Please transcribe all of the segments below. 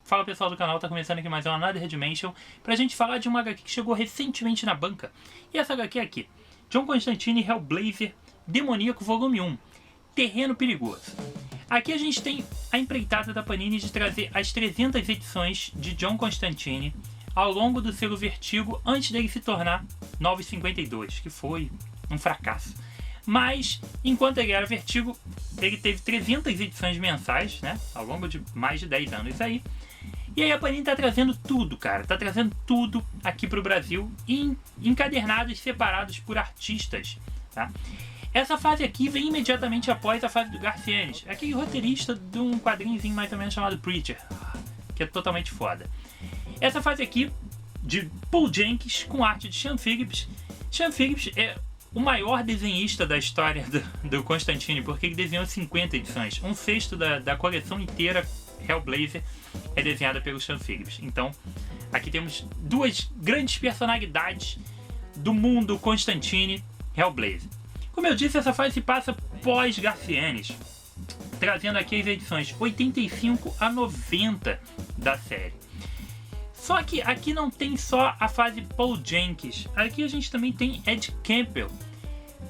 Fala pessoal do canal, tá começando aqui mais uma Another Dimension pra gente falar de uma HQ que chegou recentemente na banca. E essa HQ aqui, John Constantine Hellblazer Demoníaco Volume 1, Terreno Perigoso. Aqui a gente tem a empreitada da Panini de trazer as 300 edições de John Constantine ao longo do selo Vertigo antes dele se tornar 952, que foi um fracasso. Mas, enquanto ele era Vertigo, ele teve 300 edições mensais, né, ao longo de mais de 10 anos aí. E aí a Panini tá trazendo tudo, cara. Tá trazendo tudo aqui pro Brasil, encadernados, separados por artistas, tá? Essa fase aqui vem imediatamente após a fase do Garfienes, aquele roteirista de um quadrinhozinho mais ou menos chamado Preacher, que é totalmente foda. Essa fase aqui, de Paul Jenkins, com arte de Sean Phillips. Sean Phillips é o maior desenhista da história do Constantine, porque ele desenhou 50 edições. Um sexto da coleção inteira Hellblazer é desenhada pelo Sean Phillips. Então, aqui temos duas grandes personalidades do mundo Constantine Hellblazer. Como eu disse, essa fase se passa pós-Garfienes, trazendo aqui as edições 85 a 90 da série. Só que aqui não tem só a fase Paul Jenkins, aqui a gente também tem Ed Campbell,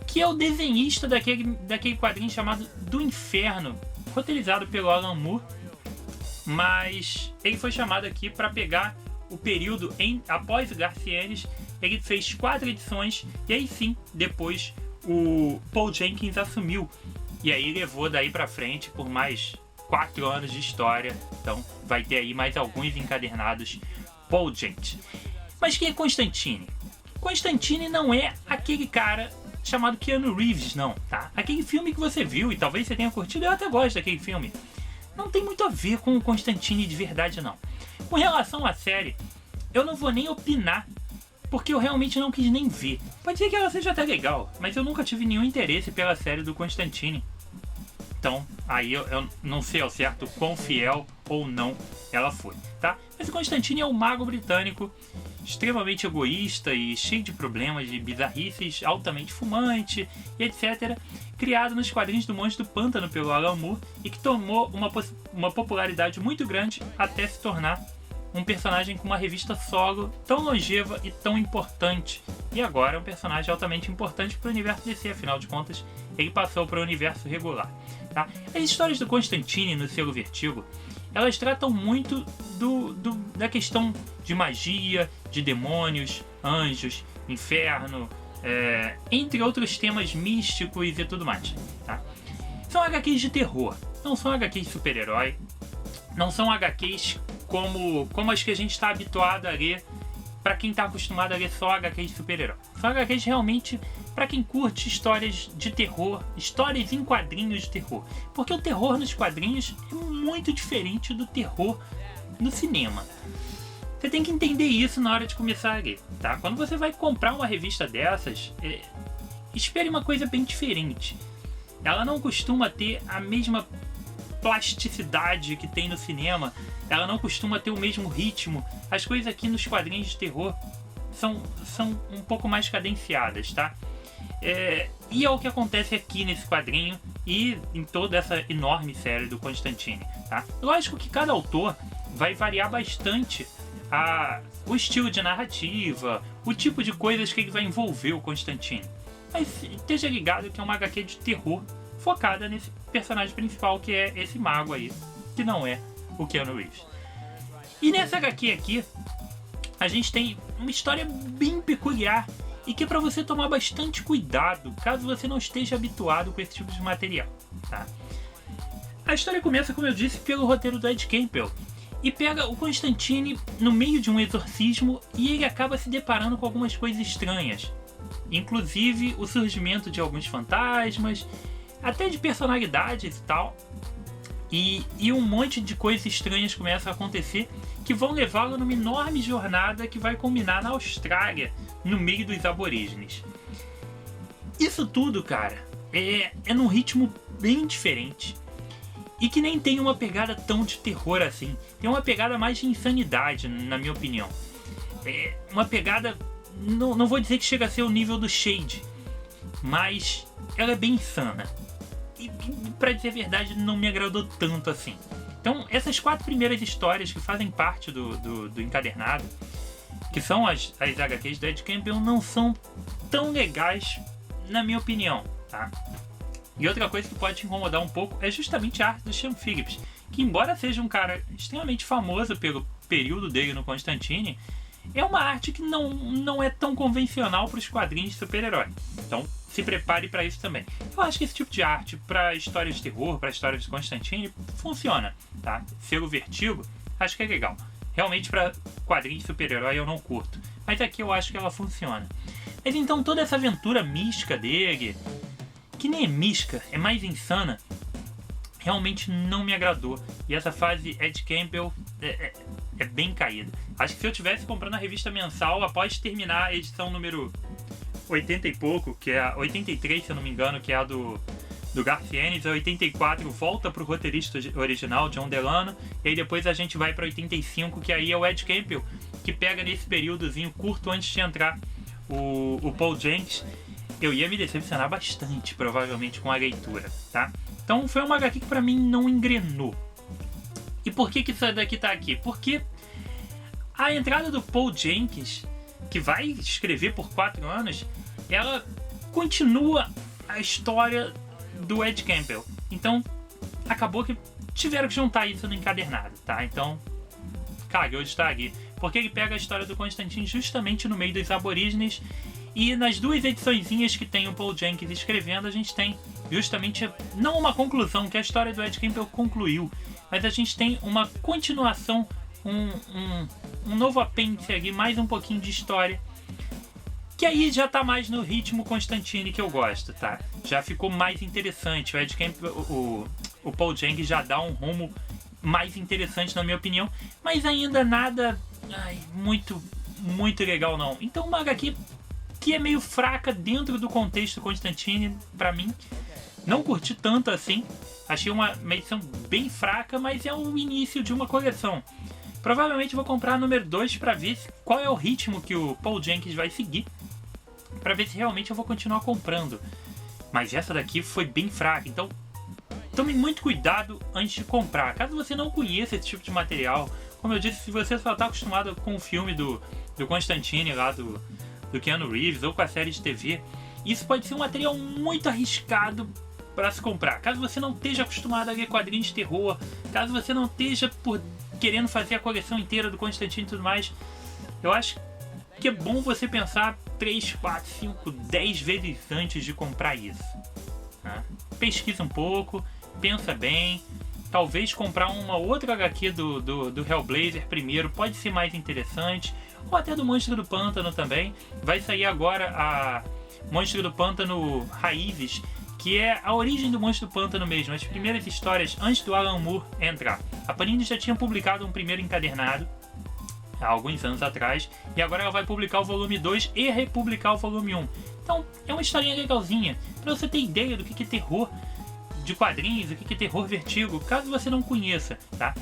que é o desenhista daquele quadrinho chamado Do Inferno, roteirizado pelo Alan Moore, mas ele foi chamado aqui para pegar o período após o Garfienes. Ele fez 4 edições e aí sim, depois o Paul Jenkins assumiu, e aí levou daí para frente por mais 4 anos de história. Então vai ter aí mais alguns encadernados Paul Jenkins. Mas quem é Constantine? Constantine não é aquele cara chamado Keanu Reeves, não, tá? Aquele filme que você viu e talvez você tenha curtido, eu até gosto daquele filme, não tem muito a ver com o Constantine de verdade, não. Com relação à série, eu não vou nem opinar, porque eu realmente não quis nem ver. Pode ser que ela seja até legal, mas eu nunca tive nenhum interesse pela série do Constantine. Então, aí eu não sei ao certo quão fiel ou não ela foi, tá? Mas o Constantine é um mago britânico extremamente egoísta e cheio de problemas de bizarrices, altamente fumante e etc. Criado nos quadrinhos do Monstro do Pântano pelo Alan Moore e que tomou uma popularidade muito grande até se tornar um personagem com uma revista solo tão longeva e tão importante. E agora é um personagem altamente importante para o universo DC, afinal de contas ele passou para o universo regular, tá? As histórias do Constantine no selo Vertigo, elas tratam muito da questão de magia, de demônios, anjos, inferno, entre outros temas místicos e tudo mais, tá? São HQs de terror, não são HQs de super-herói, não são HQs como as que a gente está habituado a ler para quem está acostumado a ler só HQs de super-herói. São HQs realmente para quem curte histórias de terror, histórias em quadrinhos de terror. Porque o terror nos quadrinhos é muito diferente do terror no cinema. Você tem que entender isso na hora de começar a ler, tá? Quando você vai comprar uma revista dessas, espere uma coisa bem diferente. Ela não costuma ter a mesma plasticidade que tem no cinema, ela não costuma ter o mesmo ritmo. As coisas aqui nos quadrinhos de terror são um pouco mais cadenciadas, tá? E é o que acontece aqui nesse quadrinho e em toda essa enorme série do Constantine, tá? Lógico que cada autor vai variar bastante o estilo de narrativa, o tipo de coisas que ele vai envolver o Constantine, mas esteja ligado que é uma HQ de terror focada nesse personagem principal, que é esse mago aí, que não é o Keanu Reeves. E nessa HQ aqui, a gente tem uma história bem peculiar e que é para você tomar bastante cuidado caso você não esteja habituado com esse tipo de material, tá? A história começa, como eu disse, pelo roteiro do Ed Campbell e pega o Constantine no meio de um exorcismo e ele acaba se deparando com algumas coisas estranhas, inclusive o surgimento de alguns fantasmas, até de personalidades e tal, e um monte de coisas estranhas começam a acontecer que vão levá-lo numa enorme jornada que vai culminar na Austrália, no meio dos aborígenes. Isso tudo, cara, é num ritmo bem diferente e que nem tem uma pegada tão de terror assim. Tem uma pegada mais de insanidade, na minha opinião. Uma pegada, não vou dizer que chega a ser o nível do Shade, mas ela é bem insana. E pra dizer a verdade, não me agradou tanto assim. Então, essas 4 primeiras histórias que fazem parte do encadernado, que são as HQs do Ed Campbell, não são tão legais, na minha opinião, tá? E outra coisa que pode te incomodar um pouco é justamente a arte do Sean Phillips, que embora seja um cara extremamente famoso pelo período dele no Constantine, é uma arte que não é tão convencional para os quadrinhos de super-herói. Então, se prepare para isso também. Eu acho que esse tipo de arte para histórias de terror, para histórias de Constantine, funciona, tá? Selo Vertigo, acho que é legal. Realmente para quadrinhos de super-herói eu não curto, mas aqui eu acho que ela funciona. Mas então toda essa aventura mística dele, que nem é mística, é mais insana, realmente não me agradou. E essa fase Ed Campbell é bem caída. Acho que se eu tivesse comprando a revista mensal após terminar a edição número 80 e pouco, que é a 83, se eu não me engano, que é a do Garth Ennis, a 84 volta pro roteirista original, John Delano, e aí depois a gente vai para 85, que aí é o Ed Campbell, que pega nesse períodozinho curto antes de entrar o Paul Jenkins. Eu ia me decepcionar bastante, provavelmente, com a leitura, tá? Então foi uma HQ que pra mim não engrenou. E por que isso daqui tá aqui? Porque a entrada do Paul Jenkins, que vai escrever por 4 anos, ela continua a história do Ed Campbell. Então, acabou que tiveram que juntar isso no encadernado, tá? Então, cagou de estar aqui. Porque ele pega a história do Constantine justamente no meio dos aborígenes. E nas 2 ediçõezinhas que tem o Paul Jenkins escrevendo, a gente tem justamente, não uma conclusão, que a história do Ed Campbell concluiu, mas a gente tem uma continuação, um novo apêndice ali, mais um pouquinho de história, que aí já tá mais no ritmo Constantine que eu gosto, tá? Já ficou mais interessante. O Ed Campbell, o Paul Jenkins já dá um rumo mais interessante, na minha opinião, mas ainda nada muito legal não. Então uma HQ que é meio fraca dentro do contexto Constantine, pra mim. Não curti tanto assim. Achei uma edição bem fraca, mas é o início de uma coleção. Provavelmente vou comprar a número 2 para ver qual é o ritmo que o Paul Jenkins vai seguir, para ver se realmente eu vou continuar comprando. Mas essa daqui foi bem fraca, então tome muito cuidado antes de comprar. Caso você não conheça esse tipo de material, como eu disse, se você só está acostumado com o filme do Constantine lá do Keanu Reeves, ou com a série de TV, isso pode ser um material muito arriscado para se comprar. Caso você não esteja acostumado a ler quadrinhos de terror, caso você não esteja querendo fazer a coleção inteira do Constantine e tudo mais, eu acho que é bom você pensar 3, 4, 5, 10 vezes antes de comprar isso. Tá? Pesquisa um pouco, pensa bem. Talvez comprar uma outra HQ do Hellblazer primeiro pode ser mais interessante, ou até do Monstro do Pântano também. Vai sair agora a Monstro do Pântano Raízes, que é a origem do Monstro do Pântano mesmo, as primeiras histórias antes do Alan Moore entrar. A Panini já tinha publicado um primeiro encadernado há alguns anos atrás, e agora ela vai publicar o volume 2 e republicar o volume 1. Então é uma historinha legalzinha, para você ter ideia do que é terror de quadrinhos, o que é terror Vertigo, caso você não conheça, tá?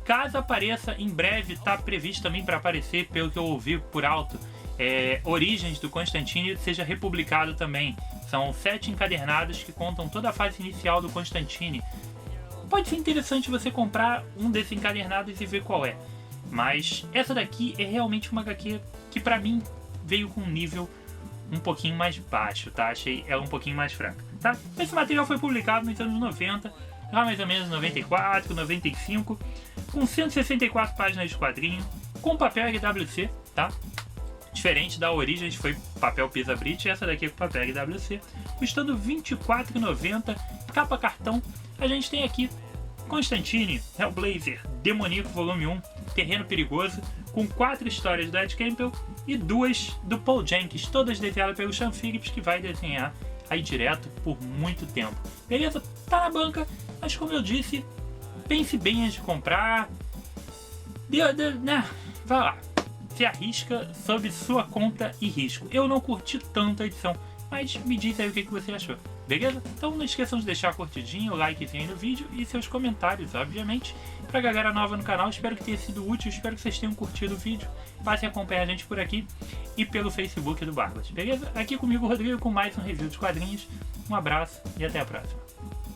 Caso apareça em breve, está previsto também para aparecer, pelo que eu ouvi por alto, Origens do Constantine seja republicado também. São 7 encadernados que contam toda a fase inicial do Constantine. Pode ser interessante você comprar um desses encadernados e ver qual é. Mas essa daqui é realmente uma HQ que pra mim veio com um nível um pouquinho mais baixo, tá? Achei ela um pouquinho mais fraca, tá? Esse material foi publicado nos anos 90, lá mais ou menos 94, 95, com 164 páginas de quadrinho, com papel LWC, tá? Diferente da Origins, foi papel Pisa-Brit, essa daqui é com papel LWC, custando R$ 24,90, capa cartão. A gente tem aqui Constantine, Hellblazer, Demoníaco Volume 1, Terreno Perigoso, com 4 histórias do Ed Campbell e 2 do Paul Jenkins, todas desenhadas pelo Sean Phillips, que vai desenhar aí direto por muito tempo. Beleza? Tá na banca, mas como eu disse, pense bem antes de comprar. Vai lá. Se arrisca sob sua conta e risco. Eu não curti tanto a edição, mas me diz aí o que você achou, beleza? Então não esqueçam de deixar a curtidinha, o likezinho aí no vídeo e seus comentários, obviamente. Pra galera nova no canal, espero que tenha sido útil, espero que vocês tenham curtido o vídeo. Passem a acompanhar a gente por aqui e pelo Facebook do Barbas, beleza? Aqui comigo o Rodrigo com mais um review de quadrinhos. Um abraço e até a próxima.